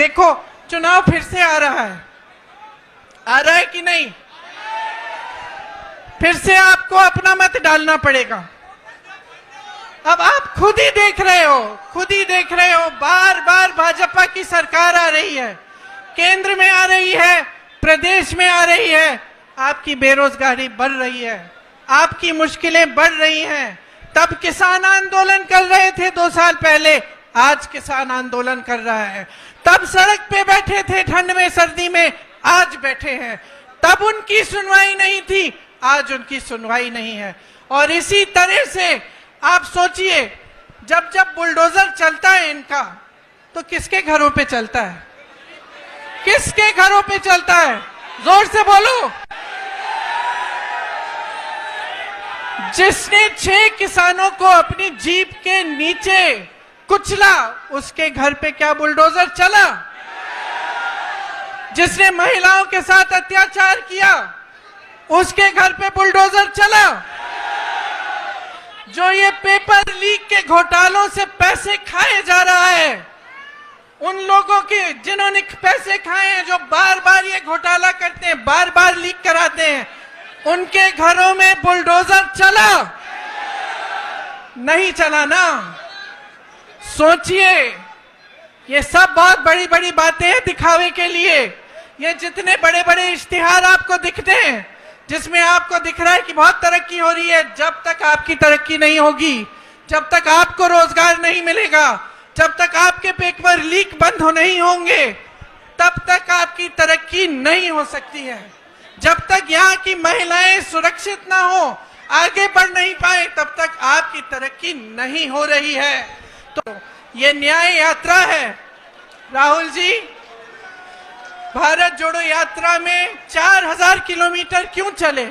देखो चुनाव फिर से आ रहा है कि नहीं? फिर से आपको अपना मत डालना पड़ेगा। अब आप खुद ही देख रहे हो, बार बार भाजपा की सरकार आ रही है, केंद्र में आ रही है, प्रदेश में आ रही है, आपकी बेरोजगारी बढ़ रही है, आपकी मुश्किलें बढ़ रही हैं। तब किसान आंदोलन कर रहे थे 2 साल पहले, आज किसान आंदोलन कर रहा है। तब सड़क पे बैठे थे ठंड में सर्दी में, आज बैठे हैं। तब उनकी सुनवाई नहीं थी, आज उनकी सुनवाई नहीं है। और इसी तरह से आप सोचिए, जब जब बुलडोजर चलता है इनका, तो किसके घरों पे चलता है? किसके घरों पे चलता है? जोर से बोलो। जिसने 6 किसानों को अपनी जीप के नीचे कुचला, उसके घर पे क्या बुलडोजर चला? जिसने महिलाओं के साथ अत्याचार किया, उसके घर पे बुलडोजर चला? जो ये पेपर लीक के घोटालों से पैसे खाए जा रहा है, उन लोगों के जिन्होंने पैसे खाए हैं, जो बार बार ये घोटाला करते हैं, बार बार लीक कराते हैं, उनके घरों में बुलडोजर चला? नहीं चला ना। सोचिए, ये सब बहुत बड़ी बड़ी बातें हैं दिखावे के लिए। ये जितने बड़े बड़े इश्तिहार आपको दिखते हैं, जिसमें आपको दिख रहा है कि बहुत तरक्की हो रही है, जब तक आपकी तरक्की नहीं होगी, जब तक आपको रोजगार नहीं मिलेगा, जब तक आपके पेपर लीक बंद नहीं होंगे, तब तक आपकी तरक्की नहीं हो सकती है। जब तक यहाँ की महिलाएं सुरक्षित ना हो, आगे बढ़ नहीं पाए, तब तक आपकी तरक्की नहीं हो रही है। तो ये न्याय यात्रा है। राहुल जी, भारत जोड़ो यात्रा में 4000 किलोमीटर क्यों चले?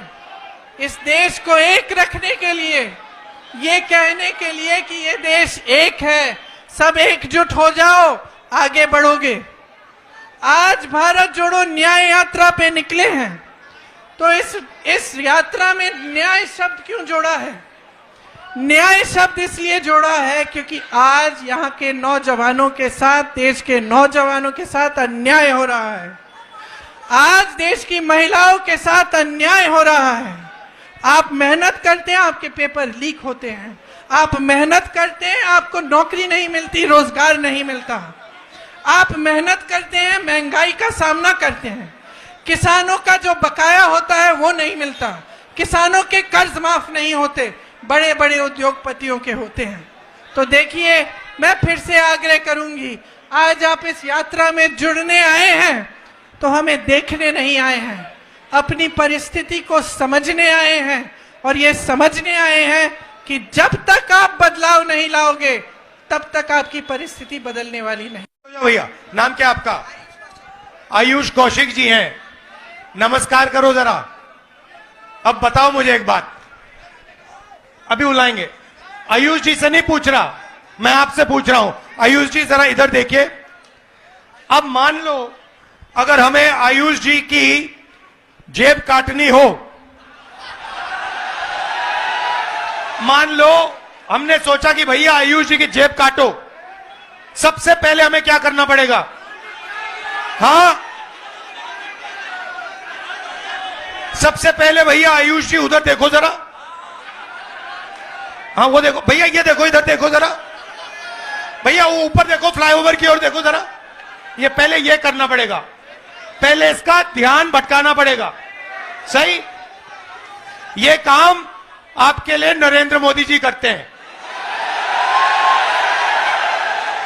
इस देश को एक रखने के लिए, ये कहने के लिए कि ये देश एक है, सब एकजुट हो जाओ, आगे बढ़ोगे। आज भारत जोड़ो न्याय यात्रा पे निकले हैं, तो इस यात्रा में न्याय शब्द क्यों जोड़ा है? न्याय शब्द इसलिए जोड़ा है क्योंकि आज यहाँ के नौजवानों के साथ, देश के नौजवानों के साथ अन्याय हो रहा है। आज देश की महिलाओं के साथ अन्याय हो रहा है। आप मेहनत करते हैं, आपके पेपर लीक होते हैं। आप मेहनत करते हैं, आपको नौकरी नहीं मिलती, रोजगार नहीं मिलता। आप मेहनत करते हैं, महंगाई का सामना करते हैं। किसानों का जो बकाया होता है वो नहीं मिलता, किसानों के कर्ज माफ नहीं होते, बड़े बड़े उद्योगपतियों के होते हैं। तो देखिए, मैं फिर से आग्रह करूंगी, आज आप इस यात्रा में जुड़ने आए हैं तो हमें देखने नहीं आए हैं, अपनी परिस्थिति को समझने आए हैं। और ये समझने आए हैं कि जब तक आप बदलाव नहीं लाओगे, तब तक आपकी परिस्थिति बदलने वाली नहीं। भैया, नाम क्या आपका? आयुष कौशिक जी हैं। नमस्कार करो जरा। अब बताओ मुझे एक बात, अभी बुलाएंगे। आयुष जी से नहीं पूछ रहा, मैं आपसे पूछ रहा हूं। आयुष जी जरा इधर देखिए। अब मान लो अगर हमें आयुष जी की जेब काटनी हो, मान लो हमने सोचा कि भैया आयुष जी की जेब काटो, सबसे पहले हमें क्या करना पड़ेगा? हाँ, सबसे पहले भैया आयुष जी उधर देखो जरा। हाँ वो देखो भैया, ये देखो, इधर देखो जरा भैया, वो ऊपर देखो, फ्लाईओवर की ओर देखो जरा। ये पहले ये करना पड़ेगा, पहले इसका ध्यान भटकाना पड़ेगा। सही? ये काम आपके लिए नरेंद्र मोदी जी करते हैं।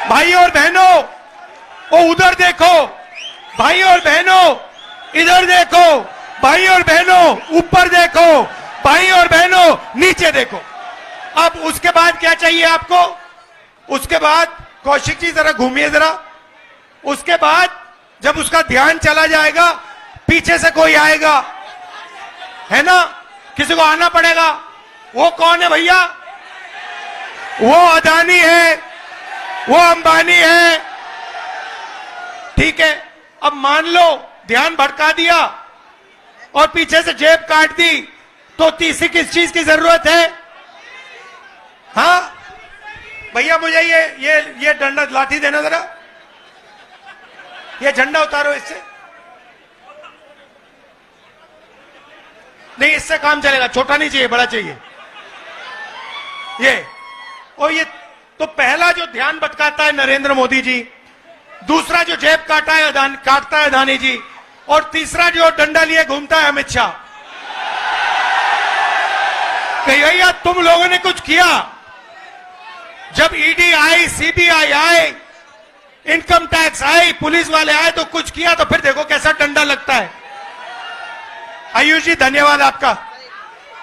भाई और बहनों, वो उधर देखो, भाई और बहनों इधर देखो, भाई और बहनों ऊपर देखो, भाई और बहनों नीचे देखो। अब उसके बाद क्या चाहिए आपको? उसके बाद कौशिक जी जरा घूमिए जरा। उसके बाद जब उसका ध्यान चला जाएगा, पीछे से कोई आएगा, है ना, किसी को आना पड़ेगा। वो कौन है भैया? वो अदानी है, वो अंबानी है। ठीक है, अब मान लो ध्यान भटका दिया और पीछे से जेब काट दी, तो तीसरी किस चीज की जरूरत है? हाँ भैया, मुझे ये डंडा लाठी देना जरा। ये झंडा उतारो इससे। नहीं, इससे काम चलेगा, छोटा नहीं चाहिए, बड़ा चाहिए। ये तो पहला जो ध्यान भटकाता है नरेंद्र मोदी जी, दूसरा जो जेब काटता है अदानी जी, और तीसरा जो डंडा लिए घूमता है अमित शाह। कहीं भैया तुम लोगों ने कुछ किया? जब ईडी आई, सीबीआई आए, इनकम टैक्स आई, पुलिस वाले आए तो कुछ किया, तो फिर देखो कैसा डंडा लगता है। आयुष जी धन्यवाद आपका।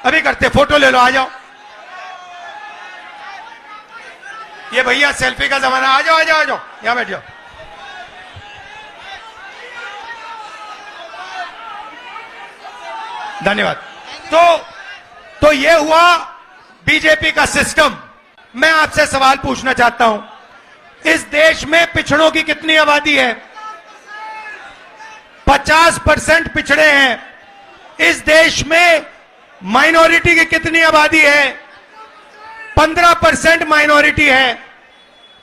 अभी करते, फोटो ले लो, आ जाओ। ये भैया सेल्फी का जमाना, आ जाओ आ जाओ आ जाओ, यहां बैठ जाओ। धन्यवाद। तो ये हुआ बीजेपी का सिस्टम। मैं आपसे सवाल पूछना चाहता हूं, इस देश में पिछड़ों की कितनी आबादी है? 50% पिछड़े हैं। इस देश में माइनॉरिटी की कितनी आबादी है? 15% माइनॉरिटी है।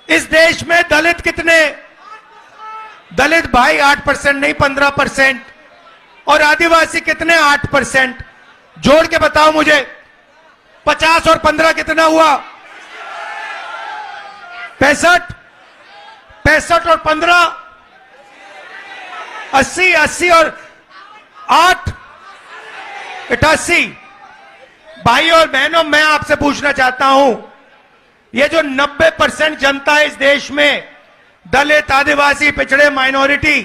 इस देश में दलित कितने? दलित भाई 8% नहीं 15%। और आदिवासी कितने? 8%। जोड़ के बताओ मुझे, 50 और 15 कितना हुआ? 65। 65 और 15 80। 80 और 8 88। भाई और बहनों, मैं आपसे पूछना चाहता हूं, ये जो 90% जनता है इस देश में, दलित, आदिवासी, पिछड़े, माइनॉरिटी,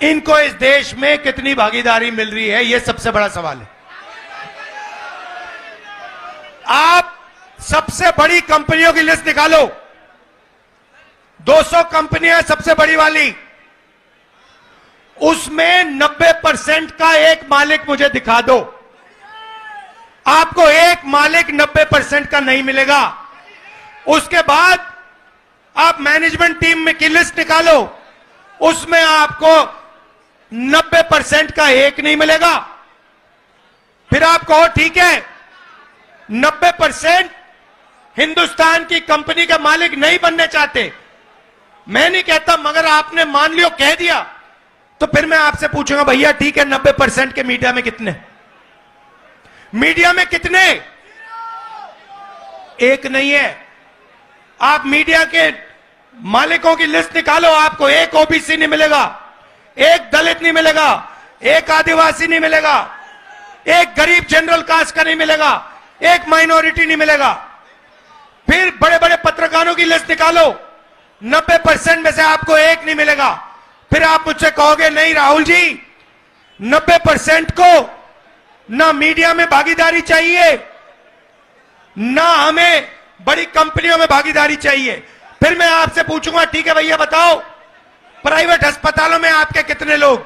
इनको इस देश में कितनी भागीदारी मिल रही है? ये सबसे बड़ा सवाल है। आप सबसे बड़ी कंपनियों की लिस्ट निकालो, 200 कंपनियां सबसे बड़ी वाली, उसमें 90% का एक मालिक मुझे दिखा दो। आपको एक मालिक 90% का नहीं मिलेगा। उसके बाद आप मैनेजमेंट टीम में की लिस्ट निकालो, उसमें आपको 90% का एक नहीं मिलेगा। फिर आप कहो ठीक है 90% हिंदुस्तान की कंपनी का मालिक नहीं बनने चाहते, मैं नहीं कहता, मगर आपने मान लियो, कह दिया, तो फिर मैं आपसे पूछूंगा भैया ठीक है 90% के मीडिया में कितने? मीडिया में कितने? एक नहीं है। आप मीडिया के मालिकों की लिस्ट निकालो, आपको एक ओबीसी नहीं मिलेगा, एक दलित नहीं मिलेगा, एक आदिवासी नहीं मिलेगा, एक गरीब जनरल कास्ट का नहीं मिलेगा, एक माइनॉरिटी नहीं मिलेगा। फिर बड़े बड़े पत्रकारों की लिस्ट निकालो, 90% में से आपको एक नहीं मिलेगा। फिर आप मुझसे कहोगे नहीं राहुल जी, 90% को ना मीडिया में भागीदारी चाहिए, ना हमें बड़ी कंपनियों में भागीदारी चाहिए। फिर मैं आपसे पूछूंगा ठीक है भैया बताओ, प्राइवेट अस्पतालों में आपके कितने लोग?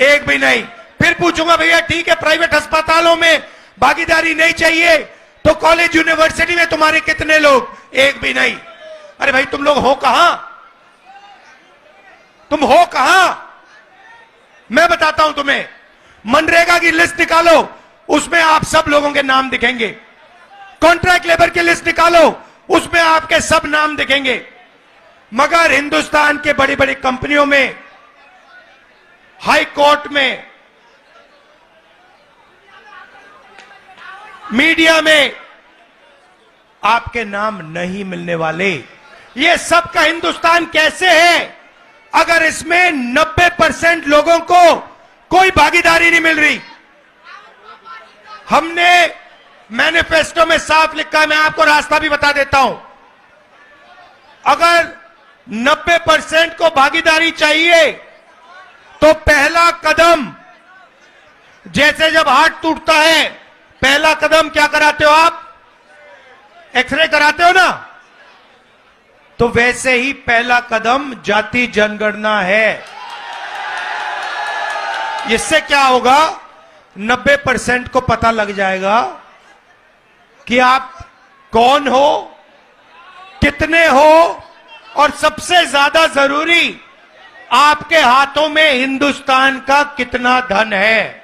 एक भी नहीं। फिर पूछूंगा भैया ठीक है प्राइवेट अस्पतालों में भागीदारी नहीं चाहिए, तो कॉलेज यूनिवर्सिटी में तुम्हारे कितने लोग? एक भी नहीं। अरे भाई तुम लोग हो कहां? तुम हो कहां? मैं बताता हूं तुम्हें, मनरेगा की लिस्ट निकालो, उसमें आप सब लोगों के नाम दिखेंगे। कॉन्ट्रैक्ट लेबर की लिस्ट निकालो, उसमें आपके सब नाम दिखेंगे। मगर हिंदुस्तान के बड़ी बड़ी कंपनियों में, हाई कोर्ट में, मीडिया में आपके नाम नहीं मिलने वाले। ये सब का हिंदुस्तान कैसे है अगर इसमें 90% लोगों को कोई भागीदारी नहीं मिल रही? हमने मैनिफेस्टो में साफ लिखा है, मैं आपको रास्ता भी बता देता हूं। अगर 90% को भागीदारी चाहिए तो पहला कदम, जैसे जब हार्ट टूटता है पहला कदम क्या कराते हो आप? एक्सरे कराते हो ना, तो वैसे ही पहला कदम जाति जनगणना है। इससे क्या होगा, 90% को पता लग जाएगा कि आप कौन हो, कितने हो, और सबसे ज्यादा जरूरी आपके हाथों में हिंदुस्तान का कितना धन है।